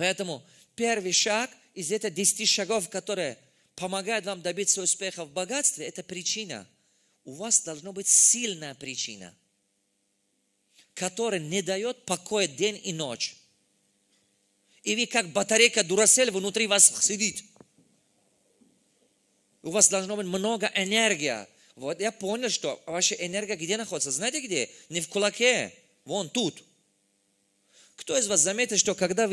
Поэтому первый шаг из этих 10 шагов, которые помогают вам добиться успеха в богатстве, это причина. У вас должна быть сильная причина, которая не дает покоя день и ночь. И вы как батарейка Duracell внутри вас сидит. У вас должно быть много энергии. Вот я понял, что ваша энергия где находится? Знаете где? Не в кулаке, вон тут. Кто из вас заметил, что когда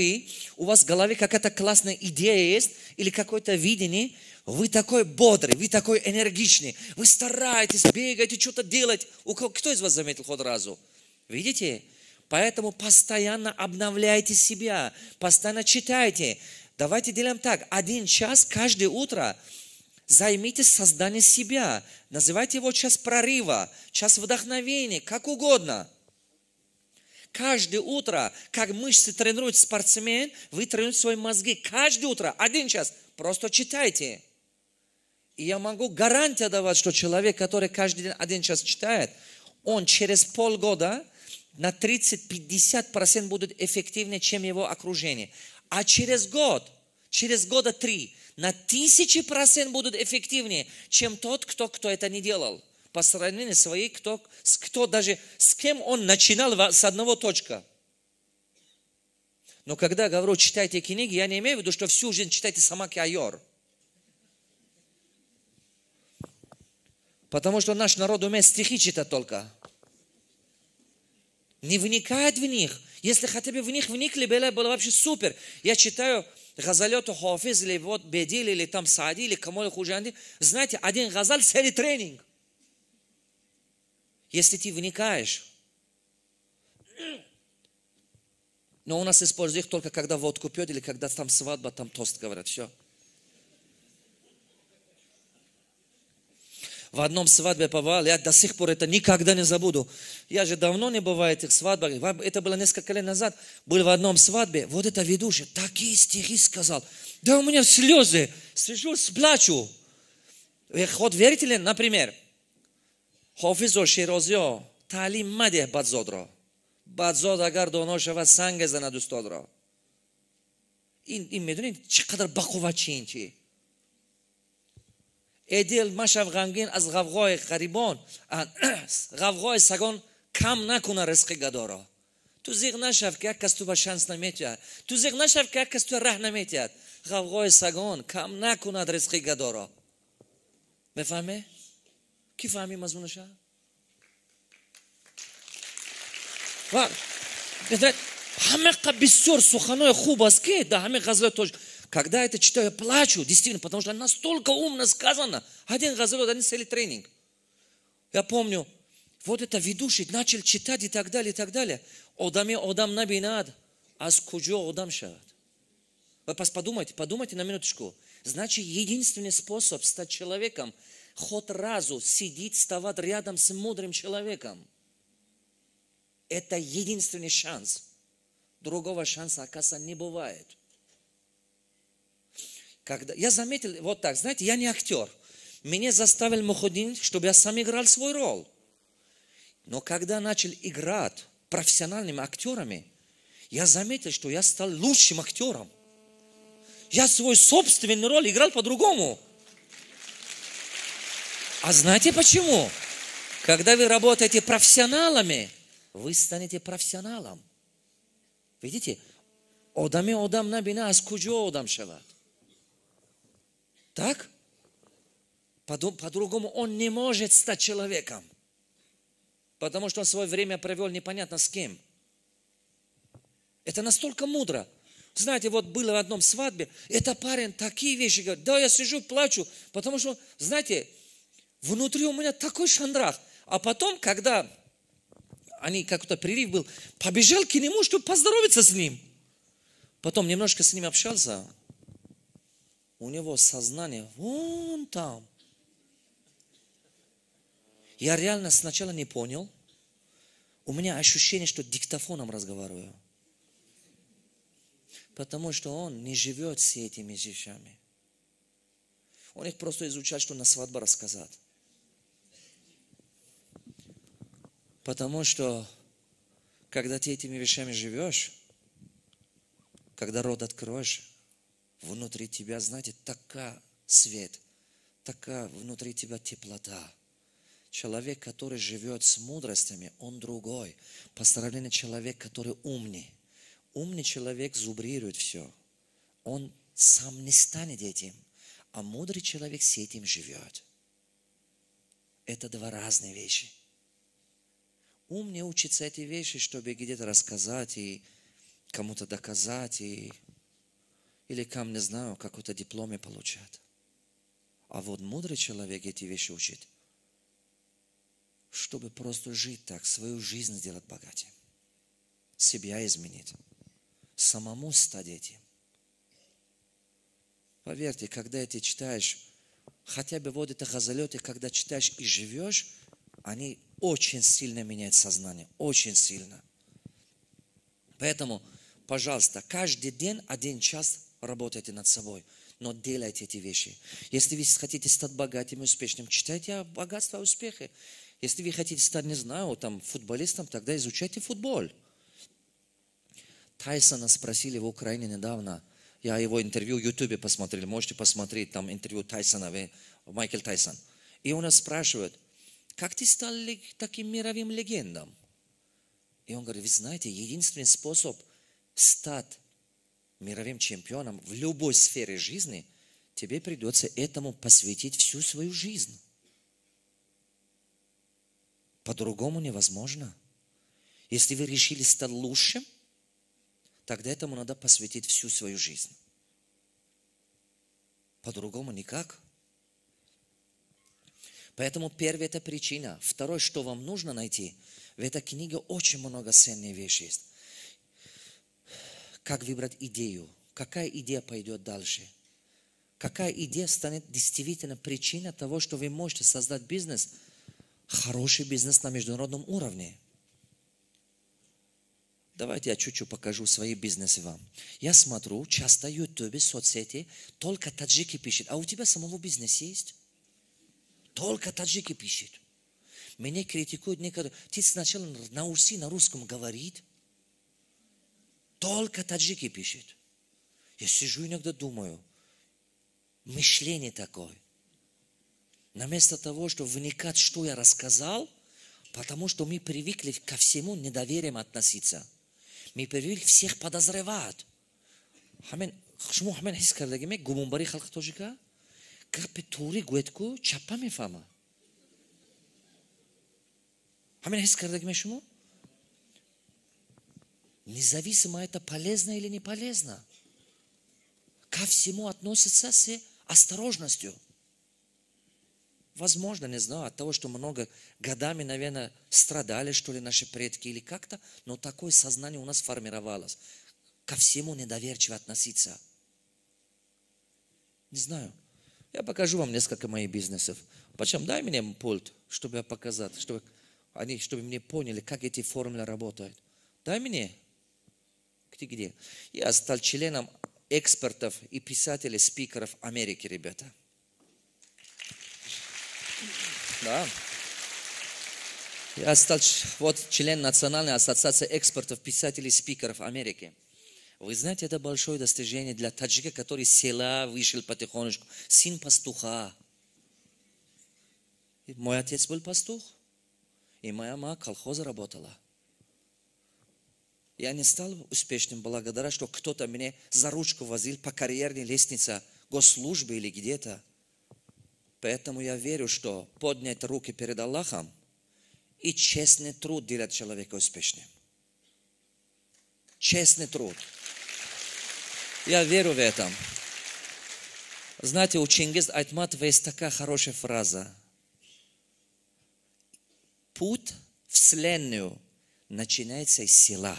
у вас в голове какая-то классная идея есть, или какое-то видение, вы такой бодрый, вы такой энергичный, вы стараетесь, бегаете, что-то делать. Кто из вас заметил хоть разу? Видите? Поэтому постоянно обновляйте себя, постоянно читайте. Давайте делаем так. 1 час каждое утро займитесь созданием себя. Называйте его час прорыва, час вдохновения, как угодно. Каждое утро, как мышцы тренируют спортсмен, вы тренируете свои мозги. Каждое утро, 1 час, просто читайте. И я могу гарантию давать, что человек, который каждый день 1 час читает, он через полгода на 30-50% будет эффективнее, чем его окружение. А через года 3, на 1000% будут эффективнее, чем тот, кто это не делал. По сравнению с своей, с кем он начинал с одного точка. Но когда я говорю, читайте книги, я не имею в виду, что всю жизнь читайте Самак Айор. Потому что наш народ умеет стихи читать только. Не вникает в них. Если хотя бы в них вникли, было вообще супер. Я читаю Газалету Хафиз, или вот Бедил, или там Саади, или Камоль Худжанди. Знаете, 1 газаль – целый тренинг. Если ты вникаешь. Но у нас используют их только когда водку пьют, или когда там свадьба, там тост говорят. Все. В одном свадьбе побывал, я до сих пор это никогда не забуду. Я же давно не бываю в этих свадьбах. Это было несколько лет назад. Был в одном свадьбе. Вот это ведущий такие стихи сказал. Да у меня слезы. Сижу, сплачу. Вот верите ли, например, Хафизо Широзио, Талим Маде Бадзодро. Бадзод агар доношава санге занад устодро. این میدونید چقدر بقوتچین چی ادل مشو غمگین از غوغای غریبان غوغای سگان کم نکنه رزق گدارا تو زیغ نشو که یک کس تو به شانس نمیتید تو زیغ نشو که یک کس تو ره نمیتید غوغای سگان کم نکنه رزق گدارا بفهمه؟ کی فهمی مضمونش؟ همه بسیار سخنهای خوب است که در همه غزل توش когда это читаю, я плачу, действительно, потому что настолько умно сказано. 1 газел, 1 целый тренинг. Я помню, вот это ведущий начал читать и так далее, и так далее. Одаме одам набинад, аз куджо одам шават. Вы подумайте на минуточку. Значит, единственный способ стать человеком, хоть разу сидеть, вставать рядом с мудрым человеком. Это единственный шанс. Другого шанса, оказывается, не бывает. Когда я заметил, вот так, знаете, я не актер. Меня заставил Мухуддин, чтобы я сам играл свой роль. Но когда начал играть профессиональными актерами, я заметил, что я стал лучшим актером. Я свою собственную роль играл по-другому. А знаете почему? Когда вы работаете профессионалами, вы станете профессионалом. Видите? Одаме одам набина, аз куджо одам шават. Так? По-другому он не может стать человеком. Потому что он свое время провел непонятно с кем. Это настолько мудро. Знаете, вот было в одном свадьбе, это парень такие вещи говорит. Да, я сижу, плачу, потому что, знаете, внутри у меня такой шандрах. А потом, когда они какой-то прерыв был, побежал к нему, чтобы поздороваться с ним. Потом немножко с ним общался. У него сознание вон там. Я реально сначала не понял. У меня ощущение, что диктофоном разговариваю. Потому что он не живет с этими вещами. Он их просто изучает, что на свадьбе рассказать. Потому что, когда ты этими вещами живешь, Когда рот откроешь, внутри тебя, знаете, такая свет, такая внутри тебя теплота. Человек, который живет с мудростями, он другой. По сравнению с человеком, который умный. Умный человек зубрирует все. Он сам не станет этим. А мудрый человек с этим живет. Это два разные вещи. Ум не учится эти вещи, чтобы где-то рассказать и кому-то доказать, или кому, не знаю, какой-то дипломе получать. А вот мудрый человек эти вещи учит, чтобы просто жить так, свою жизнь сделать богаче, себя изменить, самому стать этим. Поверьте, когда ты читаешь, хотя бы вот это газалеты, когда читаешь и живешь, они очень сильно меняют сознание, очень сильно. Поэтому, пожалуйста, каждый день 1 час работайте над собой, но делайте эти вещи. Если вы хотите стать богатым и успешным, читайте о богатстве и успехе. Если вы хотите стать, не знаю, там, футболистом, тогда изучайте футбол. Тайсона спросили в Украине недавно. Я его интервью в Ютубе посмотрел. Можете посмотреть там интервью Тайсона, Майкл Тайсон. И он нас спрашивает, как ты стал таким мировым легендом? И он говорит, вы знаете, единственный способ стать мировым чемпионом в любой сфере жизни, тебе придется этому посвятить всю свою жизнь. По-другому невозможно. Если вы решили стать лучшим, тогда этому надо посвятить всю свою жизнь. По-другому никак. Поэтому первая это причина. Второе, что вам нужно найти, в этой книге очень много ценных вещей есть. Как выбрать идею? Какая идея пойдет дальше? Какая идея станет действительно причиной того, что вы можете создать бизнес, хороший бизнес на международном уровне? Давайте я чуть-чуть покажу свои бизнесы вам. Я смотрю, часто в Ютубе, соцсети, только таджики пишут. А у тебя самого бизнес есть? Только таджики пишут. Меня критикуют некоторые. Ты сначала научись на русском говорить. Только таджики пишут. Я сижу иногда думаю, мышление такое. Вместо того, чтобы вникать, что я рассказал, потому что мы привыкли ко всему недоверием относиться. Мы привыкли всех подозревать. شما همین حس کرده که گمونباری خلق توجیکا کپتوری گویتکو چپا میفهمه همین حس کرده که شما независимо это полезно или не полезно, ко всему относится с осторожностью. Возможно, не знаю, от того, что много годами, наверное, страдали, что ли, наши предки или как-то, но такое сознание у нас формировалось. Ко всему недоверчиво относиться. Не знаю. Я покажу вам несколько моих бизнесов. Причем дай мне пульт, чтобы я показал, чтобы мне поняли, как эти формулы работают. Дай мне. Где? Я стал членом экспертов и писателей, спикеров Америки, ребята. Да. Я стал член Национальной ассоциации экспертов, писателей, спикеров Америки. Вы знаете, это большое достижение для таджика, который с села вышел потихонечку. Сын пастуха. И мой отец был пастух. И моя мама колхоза работала. Я не стал успешным благодаря, что кто-то меня за ручку возил по карьерной лестнице госслужбы или где-то. Поэтому я верю, что поднять руки перед Аллахом и честный труд делает человека успешным. Честный труд. Я верю в это. Знаете, у Чингиза Айтматова есть такая хорошая фраза. Путь в Вселенную начинается из села.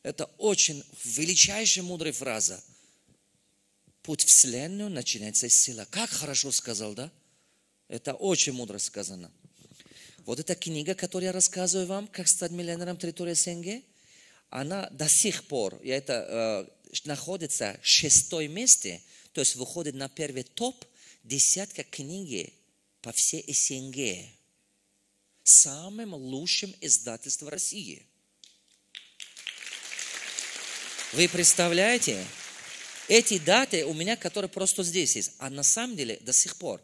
Это очень величайшая мудрая фраза. Путь в Вселенную начинается из села. Как хорошо сказал, да? Это очень мудро сказано. Вот эта книга, которую я рассказываю вам, как стать миллионером территории СНГ, она до сих пор, находится в 6-м месте, то есть выходит на первый топ десятка книги по всей СНГ. Самым лучшим издательством России. Вы представляете? Эти даты у меня, которые просто здесь есть. А на самом деле до сих пор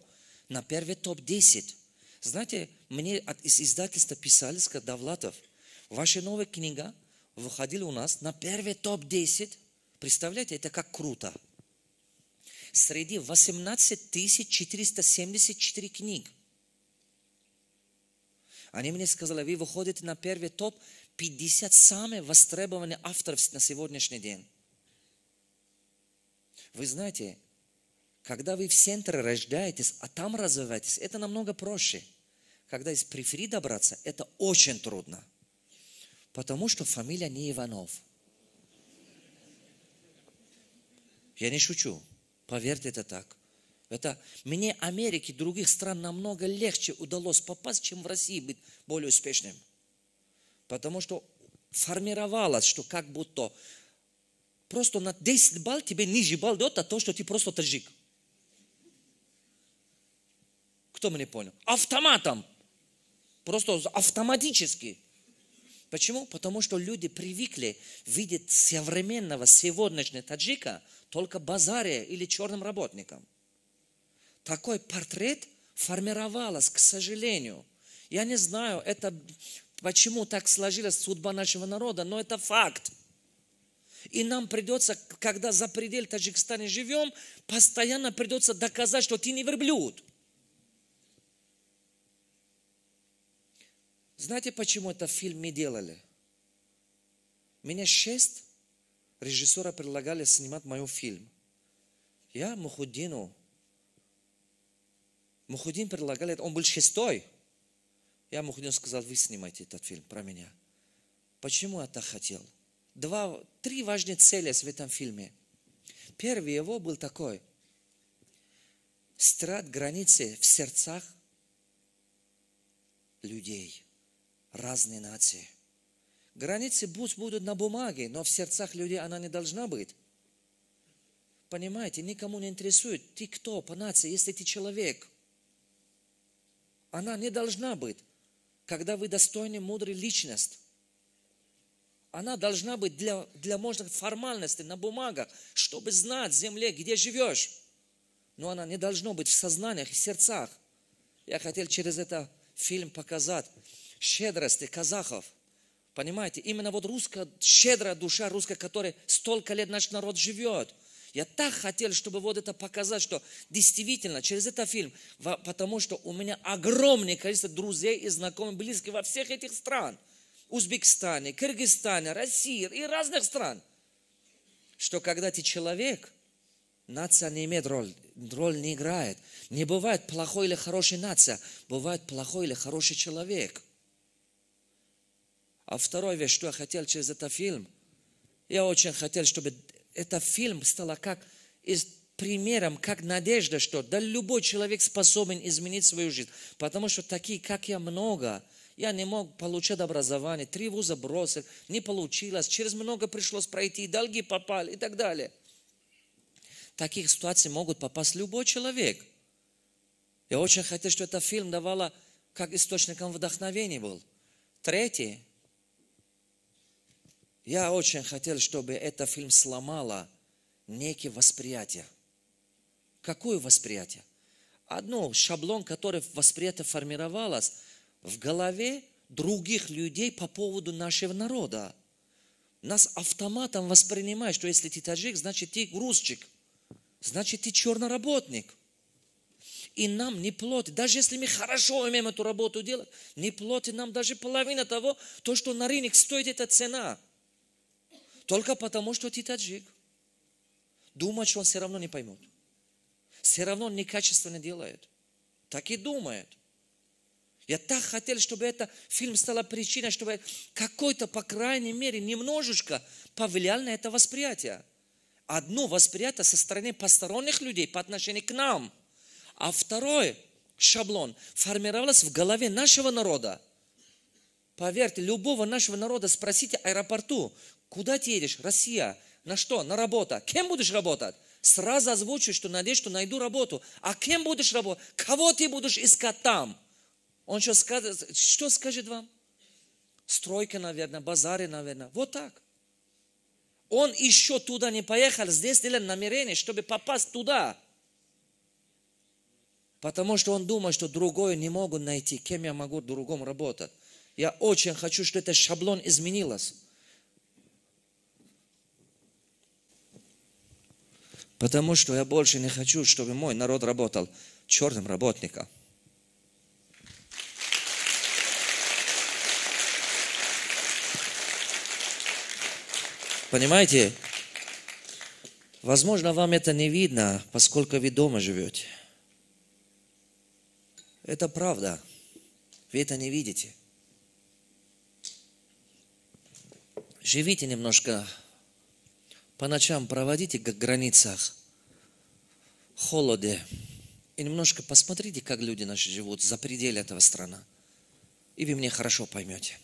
на первый топ-10. Знаете, мне из издательства писали, сказали: Давлатов, ваша новая книга выходила у нас на первый топ-10. Представляете, это как круто. Среди 18 474 книг. Они мне сказали: вы выходите на первый топ 50 самых востребованных авторов на сегодняшний день. Вы знаете, когда вы в центре рождаетесь, а там развиваетесь, это намного проще. Когда из периферии добраться, это очень трудно. Потому что фамилия не Иванов. Я не шучу. Поверьте, это так. Мне Америке и других стран намного легче удалось попасть, чем в России быть более успешным. Потому что формировалось, что как будто просто на 10 балл тебе ниже балл дает от того, что ты просто таджик. Кто меня понял? Автоматом. Просто автоматически. Почему? Потому что люди привыкли видеть современного сегодняшнего таджика только базаре или черным работником. Такой портрет формировался, к сожалению. Я не знаю, почему так сложилась судьба нашего народа, но это факт. И нам придется, когда за пределы Таджикистана живем, постоянно придется доказать, что ты не верблюд. Знаете, почему этот фильм мы делали? Меня 6 режиссеров предлагали снимать мой фильм. Я Мухуддин предлагал, он был 6-й. Я Мухуддину сказал: вы снимайте этот фильм про меня. Почему я так хотел? 3 важные цели в этом фильме. Первый его был такой: стирать границы в сердцах людей, разные нации. Границы пусть будут на бумаге, но в сердцах людей она не должна быть. Понимаете, никому не интересует, ты кто по нации, если ты человек. Она не должна быть, когда вы достойны, мудрой личность. Она должна быть для можно формальности на бумагах, чтобы знать в земле, где живешь. Но она не должна быть в сознаниях и сердцах. Я хотел через этот фильм показать щедрости казахов. Понимаете, именно вот русская, щедрая душа русская, которой столько лет наш народ живет. Я так хотел, чтобы вот это показать, что действительно через этот фильм, потому что у меня огромное количество друзей и знакомых, близких во всех этих странах. Узбекистане, Кыргызстане, России и разных стран. Что когда ты человек, нация не имеет роль не играет. Не бывает плохой или хорошей нация, бывает плохой или хороший человек. А второе вещь, что я хотел через этот фильм, я очень хотел, чтобы этот фильм стал как примером, как надежда, что да, любой человек способен изменить свою жизнь. Потому что такие, как я, много. Я не мог получать образование, 3 вуза бросил, не получилось, через много пришлось пройти, долги попали и так далее. В таких ситуациях могут попасть любой человек. Я очень хотел, чтобы этот фильм давало как источником вдохновения был. Третье. Я очень хотел, чтобы этот фильм сломало некие восприятия. Какое восприятие? Одно шаблон, который восприятие формировалось в голове других людей по поводу нашего народа. Нас автоматом воспринимают, что если ты таджик, значит ты грузчик, значит ты черный работник. И нам не платят, даже если мы хорошо умеем эту работу делать, не платят нам даже половина того, то, что на рынке стоит эта цена. Только потому, что ты таджик. Думает, что он все равно не поймет. Все равно он некачественно делает. Так и думает. Я так хотел, чтобы этот фильм стал причиной, чтобы какой-то, по крайней мере, немножечко повлиял на это восприятие. Одно восприятие со стороны посторонних людей по отношению к нам. А второй шаблон формировался в голове нашего народа. Поверьте, любого нашего народа спросите в аэропорту, куда ты едешь? Россия. На что? На работу. Кем будешь работать? Сразу озвучу, что надеюсь, что найду работу. А кем будешь работать? Кого ты будешь искать там? Он что скажет вам? Стройка, наверное, базары, наверное. Вот так. Он еще туда не поехал, здесь делает намерение, чтобы попасть туда. Потому что он думает, что другое не могут найти, кем я могу другому работать. Я очень хочу, чтобы этот шаблон изменился. Потому что я больше не хочу, чтобы мой народ работал черным работником. Понимаете? Возможно, вам это не видно, поскольку вы дома живете. Это правда. Вы это не видите. Живите немножко, по ночам проводите как в границах, в холоде. И немножко посмотрите, как люди наши живут за пределы этого страны. И вы меня хорошо поймете.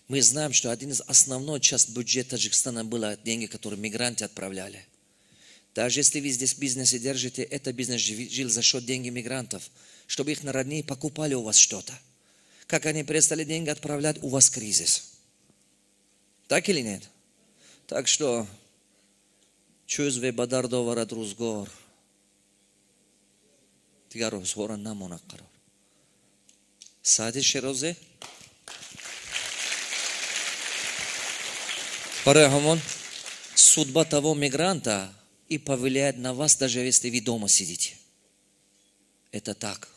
Мы знаем, что один из основной часть бюджета Таджикистана было деньги, которые мигранты отправляли. Даже если вы здесь в бизнесе держите, этот бизнес жил за счет денег мигрантов, чтобы их народные покупали у вас что-то. Как они перестали деньги отправлять, у вас кризис. Так или нет? Так что, чузве бадар довара друзгор. Тигаро сгора намонаккаро. Сади шерозе. Парахамон, судьба того мигранта и повлияет на вас, даже если вы дома сидите. Это так.